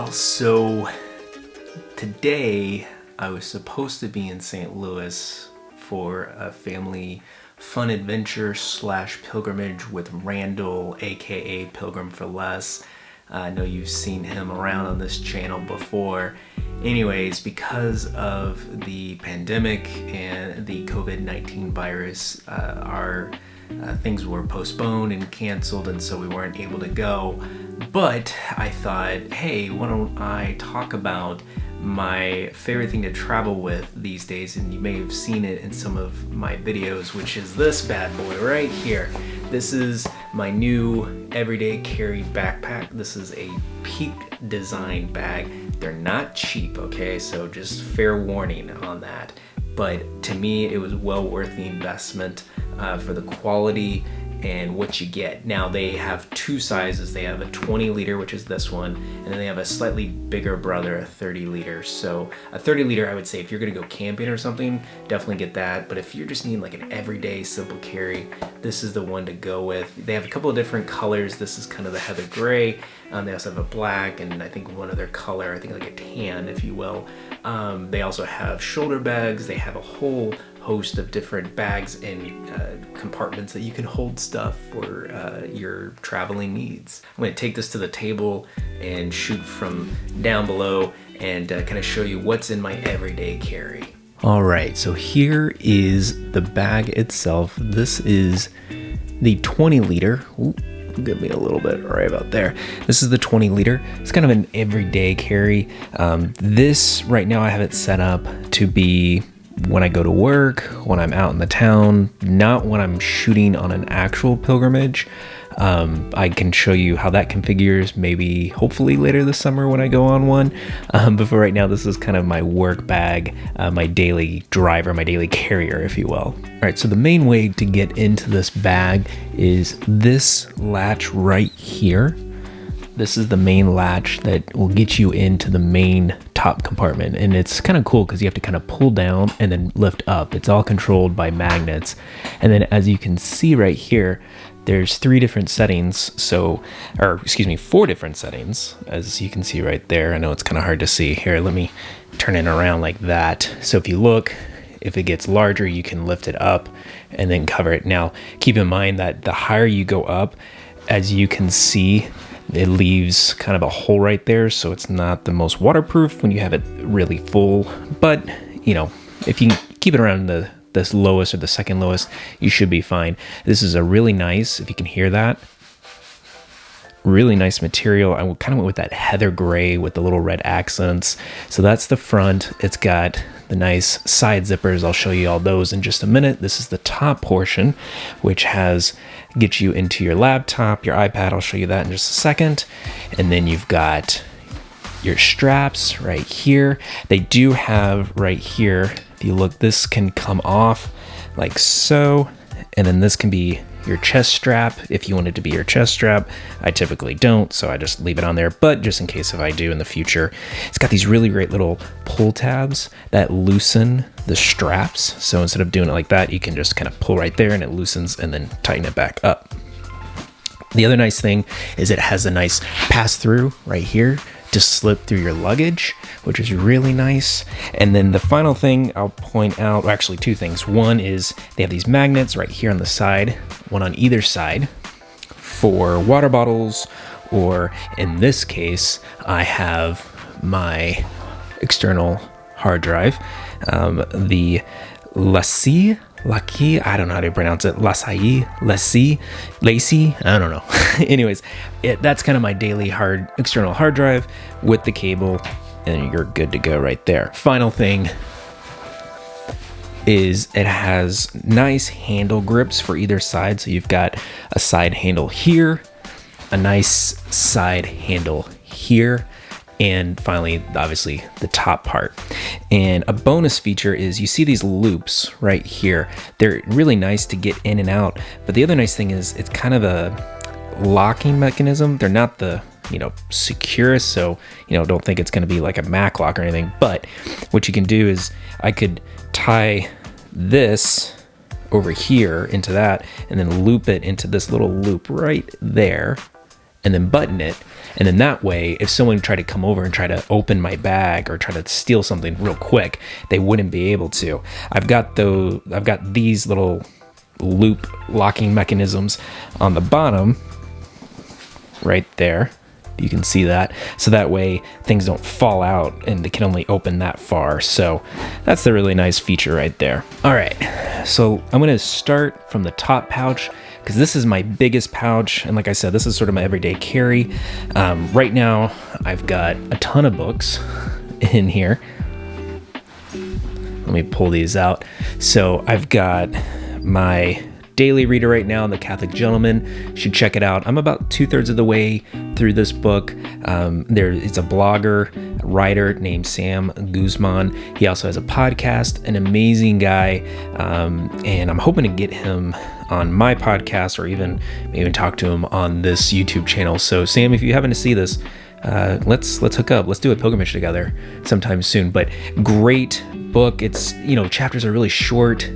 y'all. So today I was supposed to be in St. Louis for a family fun adventure / pilgrimage with Randall, aka Pilgrim for Less. I know you've seen him around on this channel before. Anyways, because of the pandemic and the COVID-19 virus, our things were postponed and canceled, and so we weren't able to go. But I thought, hey, why don't I talk about my favorite thing to travel with these days, and you may have seen it in some of my videos, which is this bad boy right here. This is my new everyday carry backpack. This is a Peak design bag. They're not cheap, okay? So just fair warning on that. But to me, it was well worth the investment for the quality and what you get. Now they have two sizes. They have a 20 liter, which is this one, and then they have a slightly bigger brother, a 30 liter. So a 30 liter, I would say if you're gonna go camping or something, definitely get that. But if you're just needing like an everyday simple carry, this is the one to go with. They have a couple of different colors. This is kind of the heather gray. They also have a black and I think one other color, I think like a tan, if you will. They also have shoulder bags. They have a whole host of different bags and compartments that you can hold stuff for your traveling needs. I'm going to take this to the table and shoot from down below and kind of show you what's in my everyday carry. All right, so here is the bag itself. This is the 20 liter. Ooh, give me a little bit right about there. This is the 20 liter. It's kind of an everyday carry. This right now I have it set up to be when I go to work, when I'm out in the town, not when I'm shooting on an actual pilgrimage. I can show you how that configures maybe hopefully later this summer when I go on one. But for right now, this is kind of my work bag, my daily driver, my daily carrier, if you will. All right, so the main way to get into this bag is this latch right here. This is the main latch that will get you into the main top compartment. And it's kind of cool because you have to kind of pull down and then lift up. It's all controlled by magnets. And then as you can see right here, there's 3 different settings. Four different settings, as you can see right there. I know it's kind of hard to see. Here, let me turn it around like that. So if you look, if it gets larger, you can lift it up and then cover it. Now, keep in mind that the higher you go up, as you can see, it leaves kind of a hole right there, so it's not the most waterproof when you have it really full. But you know, if you keep it around the lowest or the second lowest, you should be fine. This is a really nice, if you can hear that, really nice material. I kind of went with that heather gray with the little red accents. So that's the front. It's got the nice side zippers. I'll show you all those in just a minute. This is the top portion, which gets you into your laptop, your iPad. I'll show you that in just a second. And then you've got your straps right here. They do have right here, if you look, this can come off like so. And then this can be your chest strap if you want it to be your chest strap. I typically don't, so I just leave it on there, but just in case if I do in the future. It's got these really great little pull tabs that loosen the straps. So instead of doing it like that, you can just kind of pull right there and it loosens and then tighten it back up. The other nice thing is it has a nice pass through right here to slip through your luggage, which is really nice. And then the final thing I'll point out, well, actually 2 things. One is they have these magnets right here on the side, one on either side for water bottles, or in this case, I have my external hard drive, the Lacy, I don't know how to pronounce it. Lacy, I don't know. Anyways, that's kind of my daily external hard drive with the cable, and you're good to go right there. Final thing is it has nice handle grips for either side. So you've got a side handle here, a nice side handle here, and finally, obviously, the top part. And a bonus feature is you see these loops right here. They're really nice to get in and out. But the other nice thing is it's kind of a locking mechanism. They're not the, securest, so, don't think it's going to be like a Mac lock or anything. But what you can do is I could tie this over here into that and then loop it into this little loop right there. and then button it. And then that way, if someone tried to come over and try to open my bag or try to steal something real quick, they wouldn't be able to. I've got these little loop locking mechanisms on the bottom right there. You can see that. So that way things don't fall out and they can only open that far. So that's the really nice feature right there. All right, so I'm gonna start from the top pouch because this is my biggest pouch. And like I said, this is sort of my everyday carry. Right now, I've got a ton of books in here. Let me pull these out. So I've got my daily reader right now, The Catholic Gentleman. You should check it out. I'm about 2/3 of the way through this book. It's a blogger, writer named Sam Guzman. He also has a podcast, an amazing guy, and I'm hoping to get him on my podcast or even talk to him on this YouTube channel. So Sam, if you happen to see this, let's hook up. Let's do a pilgrimage together sometime soon. But great book. It's, chapters are really short,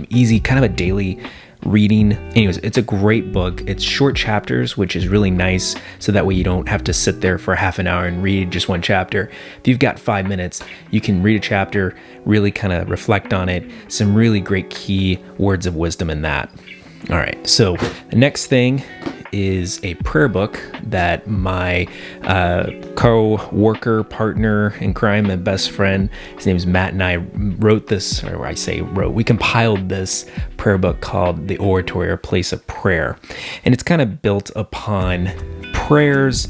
easy, kind of a daily reading. Anyways, it's a great book. It's short chapters, which is really nice. So that way you don't have to sit there for half an hour and read just one chapter. If you've got 5 minutes, you can read a chapter, really kind of reflect on it. Some really great key words of wisdom in that. All right, so the next thing is a prayer book that my co-worker, partner in crime, and best friend, his name is Matt, and I wrote this, or I say wrote, we compiled this prayer book called The Oratory, or Place of Prayer. And it's kind of built upon prayers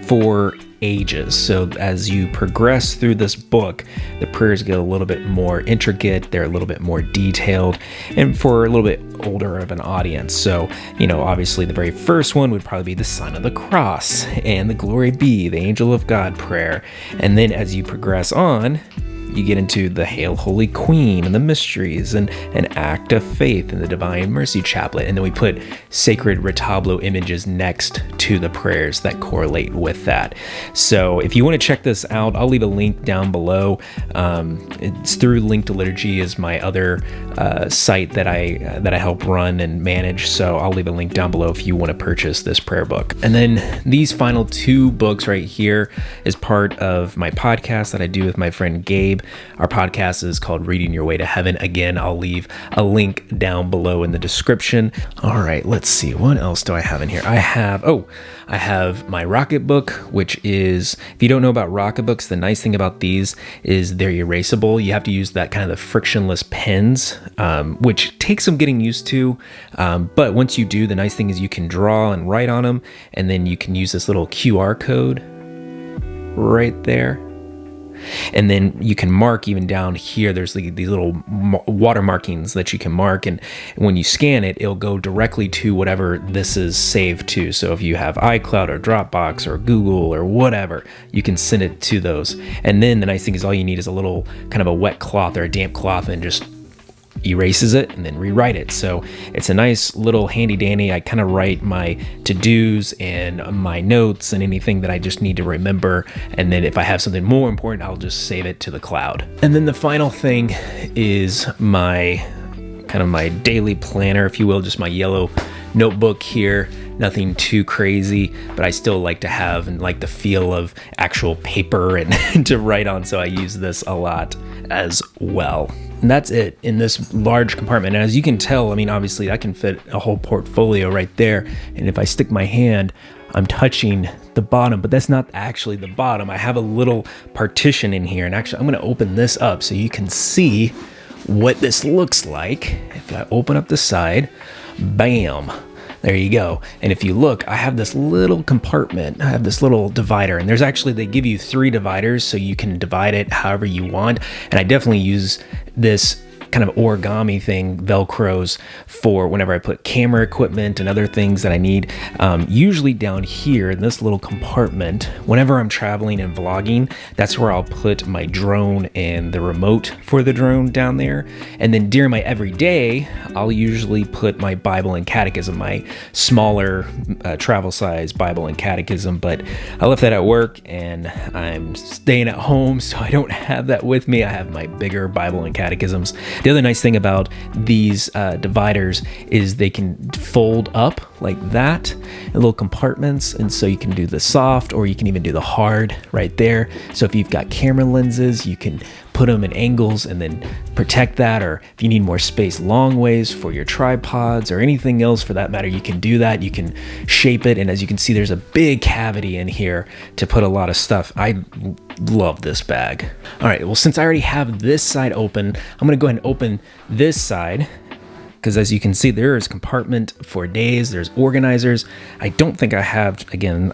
for ages. So as you progress through this book, the prayers get a little bit more intricate, they're a little bit more detailed, and for a little bit older of an audience. So, obviously the very first one would probably be the Sign of the Cross and the Glory Be, the Angel of God prayer. And then as you progress on, you get into the Hail Holy Queen and the mysteries and an Act of Faith and the Divine Mercy Chaplet. And then we put sacred retablo images next to the prayers that correlate with that. So if you want to check this out, I'll leave a link down below. It's through Link to Liturgy, is my other site that I help run and manage. So I'll leave a link down below if you want to purchase this prayer book. And then these final 2 books right here is part of my podcast that I do with my friend Gabe. Our podcast is called Reading Your Way to Heaven. Again, I'll leave a link down below in the description. All right, let's see. What else do I have in here? I have my Rocket book, which is, if you don't know about Rocket books, the nice thing about these is they're erasable. You have to use that kind of the frictionless pens, which takes some getting used to. But once you do, the nice thing is you can draw and write on them, and then you can use this little QR code right there. And then you can mark even down here. There's these little water markings that you can mark. And when you scan it, it'll go directly to whatever this is saved to. So if you have iCloud or Dropbox or Google or whatever, you can send it to those. And then the nice thing is all you need is a little kind of a wet cloth or a damp cloth and just erases it and then rewrite it. So it's a nice little handy dandy. I kind of write my to-dos and my notes and anything that I just need to remember. And then if I have something more important, I'll just save it to the cloud. And then the final thing is my daily planner, if you will, just my yellow notebook here. Nothing too crazy, but I still like to have and like the feel of actual paper and to write on. So I use this a lot as well. And that's it in this large compartment. And as you can tell, obviously I can fit a whole portfolio right there. And if I stick my hand, I'm touching the bottom, but that's not actually the bottom. I have a little partition in here. And actually, I'm going to open this up so you can see what this looks like. If I open up the side, bam. There you go. And if you look, I have this little compartment. I have this little divider, and they give you 3 dividers so you can divide it however you want. And I definitely use this kind of origami thing, Velcros, for whenever I put camera equipment and other things that I need. Usually down here in this little compartment, whenever I'm traveling and vlogging, that's where I'll put my drone and the remote for the drone down there. And then during my everyday, I'll usually put my Bible and Catechism, my smaller travel size Bible and Catechism, but I left that at work and I'm staying at home, so I don't have that with me. I have my bigger Bible and Catechisms. The other nice thing about these dividers is they can fold up like that in little compartments, and so you can do the soft or you can even do the hard right there. So if you've got camera lenses, you can put them in angles and then protect that, or if you need more space long ways for your tripods or anything else for that matter, you can do that. You can shape it, and as you can see, there's a big cavity in here to put a lot of stuff. I love this bag. All right, well, since I already have this side open, I'm gonna go ahead and open this side, because as you can see, there is compartment for days, there's organizers. I don't think I have, again,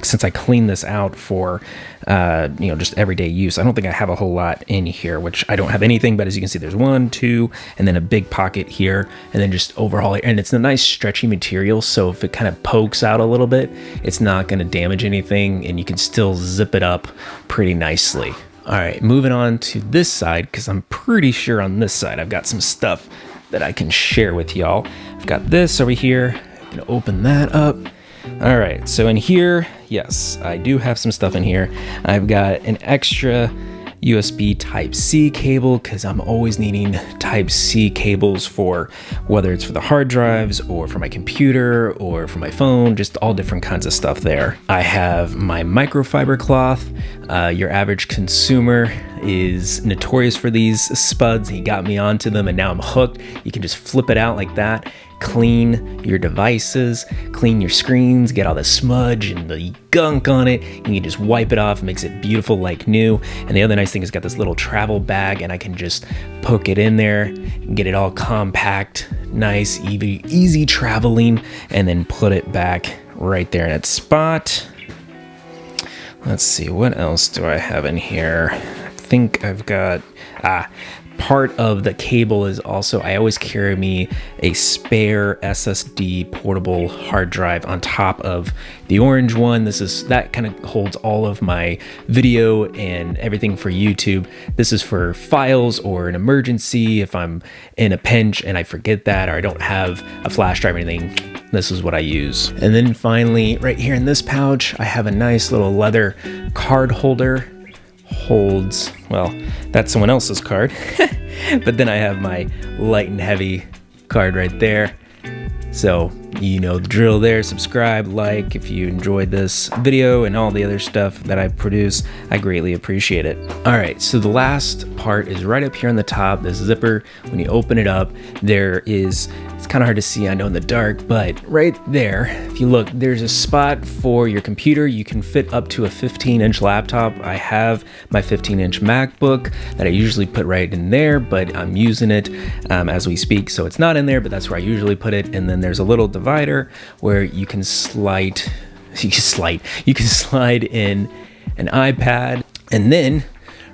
since I cleaned this out for, just everyday use, I don't think I have a whole lot in here, which I don't have anything, but as you can see, there's 1, 2, and then a big pocket here, and then just overhaul it. And it's a nice stretchy material, so if it kind of pokes out a little bit, it's not gonna damage anything, and you can still zip it up pretty nicely. All right, moving on to this side, because I'm pretty sure on this side, I've got some stuff that I can share with y'all. I've got this over here. I'm gonna open that up. All right, so in here, yes, I do have some stuff in here. I've got an extra USB Type-C cable, because I'm always needing Type-C cables for whether it's for the hard drives or for my computer or for my phone, just all different kinds of stuff there. I have my microfiber cloth. Your average consumer is notorious for these spuds. He got me onto them and now I'm hooked. You can just flip it out like that, clean your devices, clean your screens, get all the smudge and the gunk on it, and you just wipe it off, makes it beautiful like new. And the other nice thing is it's got this little travel bag, and I can just poke it in there and get it all compact, nice, easy traveling, and then put it back right there in its spot. Let's see, what else do I have in here? I think I've got, part of the cable is also, I always carry me a spare SSD portable hard drive on top of the orange one. That kind of holds all of my video and everything for YouTube. This is for files or an emergency if I'm in a pinch and I forget that, or I don't have a flash drive or anything. This is what I use. And then finally, right here in this pouch, I have a nice little leather card holder. Holds, well, that's someone else's card. But then I have my light and heavy card right there. So you know the drill there. Subscribe, like if you enjoyed this video and all the other stuff that I produce. I greatly appreciate it. All right, so the last part is right up here on the top, this zipper. When you open it up, it's kind of hard to see, I know, in the dark, but right there, if you look, there's a spot for your computer. You can fit up to a 15-inch laptop. I have my 15-inch MacBook that I usually put right in there, but I'm using it as we speak, so it's not in there, but that's where I usually put it. And then there's a little divider where you can slide in an iPad. And then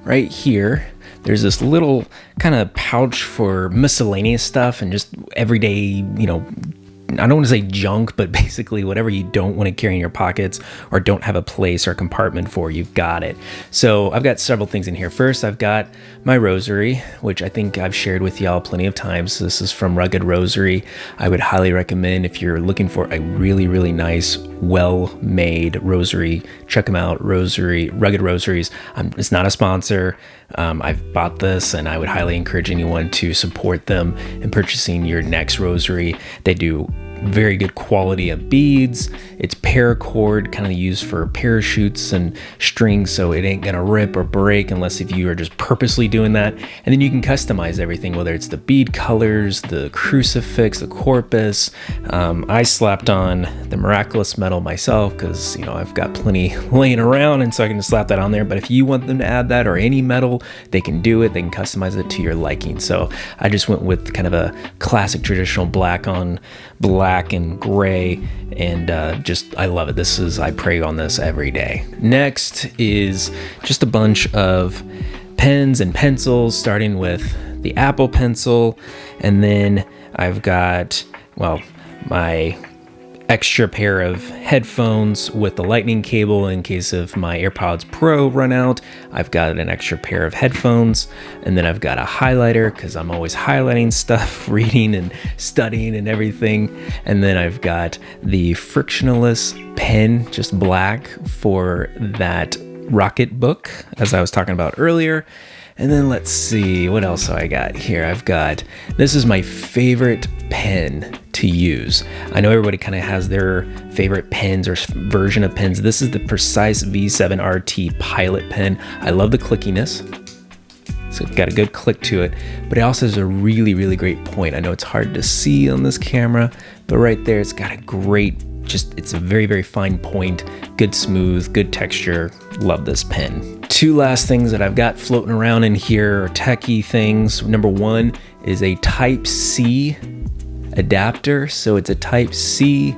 right here, there's this little kind of pouch for miscellaneous stuff and just everyday, I don't want to say junk, but basically whatever you don't want to carry in your pockets or don't have a place or a compartment for, you've got it. So I've got several things in here. First, I've got my rosary, which I think I've shared with y'all plenty of times. This is from Rugged Rosary. I would highly recommend, if you're looking for a really, really nice, well-made rosary, check them out. Rugged Rosaries. It's not a sponsor. I've bought this, and I would highly encourage anyone to support them in purchasing your next rosary. They do very good quality of beads. It's paracord, kind of used for parachutes and strings, so it ain't gonna rip or break unless if you are just purposely doing that. And then you can customize everything, whether it's the bead colors, the crucifix, the corpus. I slapped on the miraculous metal myself because I've got plenty laying around, and so I can just slap that on there. But if you want them to add that or any metal, they can do it. They can customize it to your liking. So I just went with kind of a classic traditional black on black and gray, and I love it. I pray on this every day. Next is just a bunch of pens and pencils, starting with the Apple Pencil, and then I've got, my extra pair of headphones with the lightning cable in case of my AirPods Pro run out. I've got an extra pair of headphones, and then I've got a highlighter because I'm always highlighting stuff, reading and studying and everything. And then I've got the frictionless pen, just black, for that Rocket book, as I was talking about earlier. And then let's see, what else do I got here? This is my favorite pen to use. I know everybody kind of has their favorite pens or version of pens. This is the Precise V7 RT Pilot pen. I love the clickiness. So it's got a good click to it, but it also has a really, really great point. I know it's hard to see on this camera, but right there, it's got a great, it's a very, very fine point, good smooth, good texture. Love this pen. Two last things that I've got floating around in here are techie things. Number one is a Type-C adapter. So it's a Type-C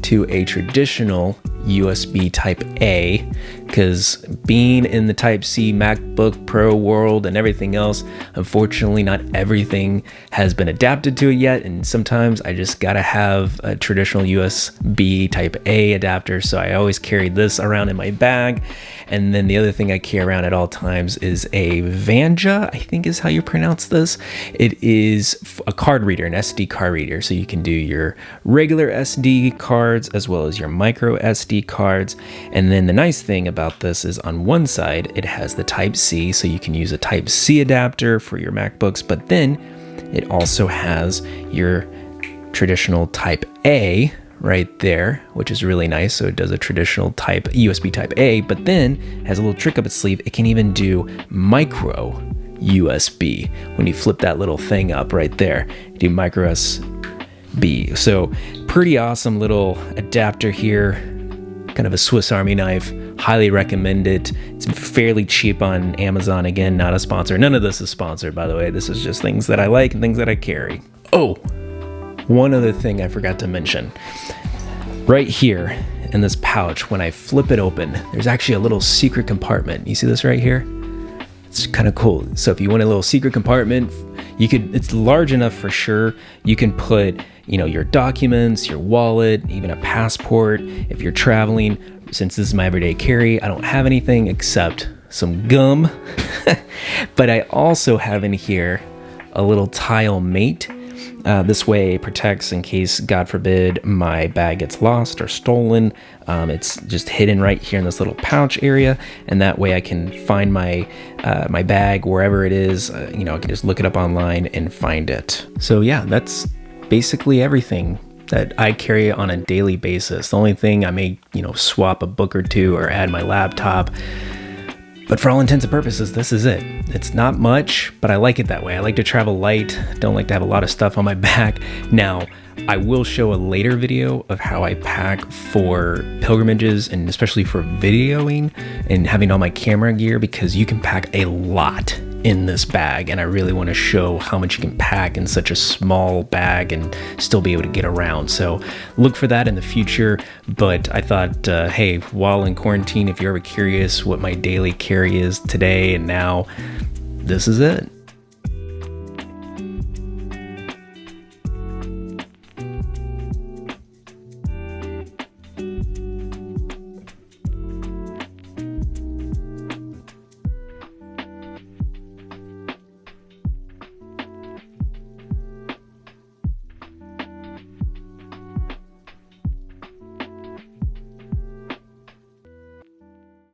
to a traditional USB Type-A, because being in the Type-C MacBook Pro world and everything else, unfortunately not everything has been adapted to it yet, and sometimes I just gotta have a traditional USB Type-A adapter, so I always carry this around in my bag. And then the other thing I carry around at all times is a Vanja, I think is how you pronounce this. It is a card reader, an SD card reader, so you can do your regular SD cards as well as your micro SD cards. And then the nice thing about this is on one side, it has the Type-C, so you can use a Type-C adapter for your MacBooks, but then it also has your traditional Type-A right there, which is really nice. So it does a traditional USB Type-A, but then has a little trick up its sleeve. It can even do micro USB. When you flip that little thing up right there, you do micro USB. So pretty awesome little adapter here, kind of a Swiss Army knife. Highly recommend it. It's fairly cheap on Amazon. Again, not a sponsor. None of this is sponsored, by the way. This is just things that I like and things that I carry. Oh, one other thing I forgot to mention. Right here in this pouch, when I flip it open, there's actually a little secret compartment. You see this right here? It's kind of cool. So if you want a little secret compartment, it's large enough for sure. You can put, your documents, your wallet, even a passport. If you're traveling, since this is my everyday carry, I don't have anything except some gum. But I also have in here a little tile mate. This way it protects in case, God forbid, my bag gets lost or stolen. It's just hidden right here in this little pouch area, and that way I can find my my bag wherever it is. I can just look it up online and find it. So yeah, that's basically everything that I carry on a daily basis. The only thing I may, swap a book or two or add my laptop. But for all intents and purposes, this is it. It's not much, but I like it that way. I like to travel light. Don't like to have a lot of stuff on my back. Now, I will show a later video of how I pack for pilgrimages and especially for videoing and having all my camera gear, because you can pack a lot in this bag, and I really want to show how much you can pack in such a small bag and still be able to get around. So look for that in the future. But I thought, hey, while in quarantine, if you're ever curious what my daily carry is today and now, this is it.